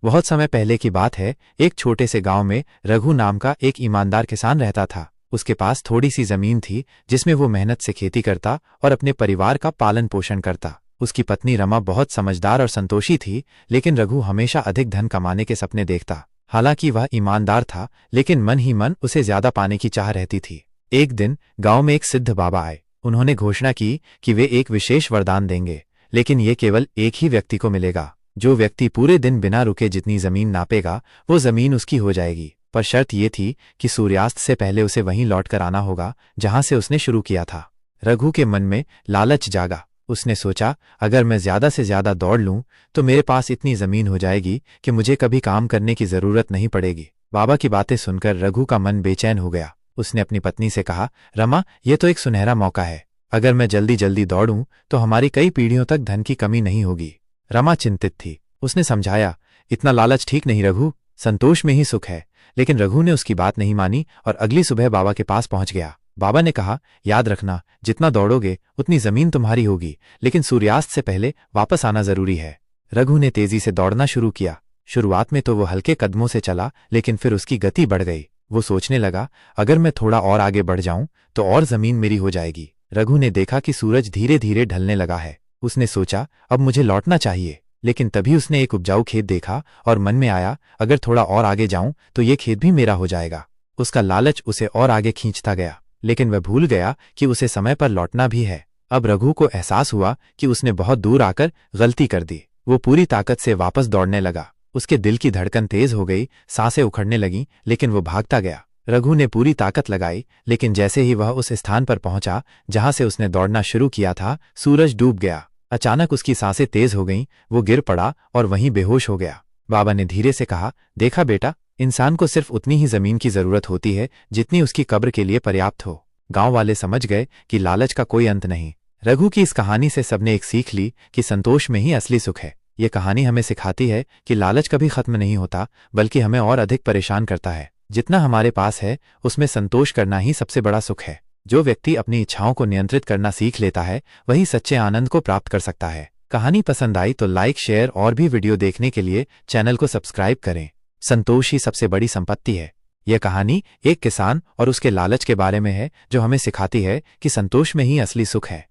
बहुत समय पहले की बात है। एक छोटे से गांव में रघु नाम का एक ईमानदार किसान रहता था। उसके पास थोड़ी सी जमीन थी जिसमें वो मेहनत से खेती करता और अपने परिवार का पालन पोषण करता। उसकी पत्नी रमा बहुत समझदार और संतोषी थी, लेकिन रघु हमेशा अधिक धन कमाने के सपने देखता। हालांकि वह ईमानदार था, लेकिन मन ही मन उसे ज्यादा पाने की चाह रहती थी। एक दिन गांव में एक सिद्ध बाबा आए। उन्होंने घोषणा की कि वे एक विशेष वरदान देंगे, लेकिन ये केवल एक ही व्यक्ति को मिलेगा। जो व्यक्ति पूरे दिन बिना रुके जितनी जमीन नापेगा वो जमीन उसकी हो जाएगी। पर शर्त ये थी कि सूर्यास्त से पहले उसे वहीं लौट कर आना होगा जहां से उसने शुरू किया था। रघु के मन में लालच जागा। उसने सोचा, अगर मैं ज्यादा से ज्यादा दौड़ लूं तो मेरे पास इतनी जमीन हो जाएगी कि मुझे कभी काम करने की जरूरत नहीं पड़ेगी। बाबा की बातें सुनकर रघु का मन बेचैन हो गया। उसने अपनी पत्नी से कहा, रमा, ये तो एक सुनहरा मौका है। अगर मैं जल्दी जल्दी दौड़ूं तो हमारी कई पीढ़ियों तक धन की कमी नहीं होगी। रमा चिंतित थी। उसने समझाया, इतना लालच ठीक नहीं रघु, संतोष में ही सुख है। लेकिन रघु ने उसकी बात नहीं मानी और अगली सुबह बाबा के पास पहुंच गया। बाबा ने कहा, याद रखना, जितना दौड़ोगे उतनी जमीन तुम्हारी होगी, लेकिन सूर्यास्त से पहले वापस आना जरूरी है। रघु ने तेजी से दौड़ना शुरू किया। शुरुआत में तो वो हल्के कदमों से चला, लेकिन फिर उसकी गति बढ़ गई। वो सोचने लगा, अगर मैं थोड़ा और आगे बढ़ जाऊं तो और जमीन मेरी हो जाएगी। रघु ने देखा कि सूरज धीरे धीरे ढलने लगा है। उसने सोचा, अब मुझे लौटना चाहिए। लेकिन तभी उसने एक उपजाऊ खेत देखा और मन में आया, अगर थोड़ा और आगे जाऊं तो ये खेत भी मेरा हो जाएगा। उसका लालच उसे और आगे खींचता गया, लेकिन वह भूल गया कि उसे समय पर लौटना भी है। अब रघु को एहसास हुआ कि उसने बहुत दूर आकर गलती कर दी। वो पूरी ताकत से वापस दौड़ने लगा। उसके दिल की धड़कन तेज हो गई, सांसें उखड़ने लगीं, लेकिन वो भागता गया। रघु ने पूरी ताकत लगाई, लेकिन जैसे ही वह उस स्थान पर पहुंचा जहां से उसने दौड़ना शुरू किया था, सूरज डूब गया। अचानक उसकी सांसें तेज हो गईं, वो गिर पड़ा और वहीं बेहोश हो गया। बाबा ने धीरे से कहा, देखा बेटा, इंसान को सिर्फ उतनी ही जमीन की जरूरत होती है जितनी उसकी कब्र के लिए पर्याप्त हो। गांव वाले समझ गए कि लालच का कोई अंत नहीं। रघु की इस कहानी से सबने एक सीख ली कि संतोष में ही असली सुख है। ये कहानी हमें सिखाती है कि लालच कभी खत्म नहीं होता, बल्कि हमें और अधिक परेशान करता है। जितना हमारे पास है उसमें संतोष करना ही सबसे बड़ा सुख है। जो व्यक्ति अपनी इच्छाओं को नियंत्रित करना सीख लेता है वही सच्चे आनंद को प्राप्त कर सकता है। कहानी पसंद आई तो लाइक, शेयर और भी वीडियो देखने के लिए चैनल को सब्सक्राइब करें। संतोष ही सबसे बड़ी संपत्ति है। यह कहानी एक किसान और उसके लालच के बारे में है, जो हमें सिखाती है कि संतोष में ही असली सुख है।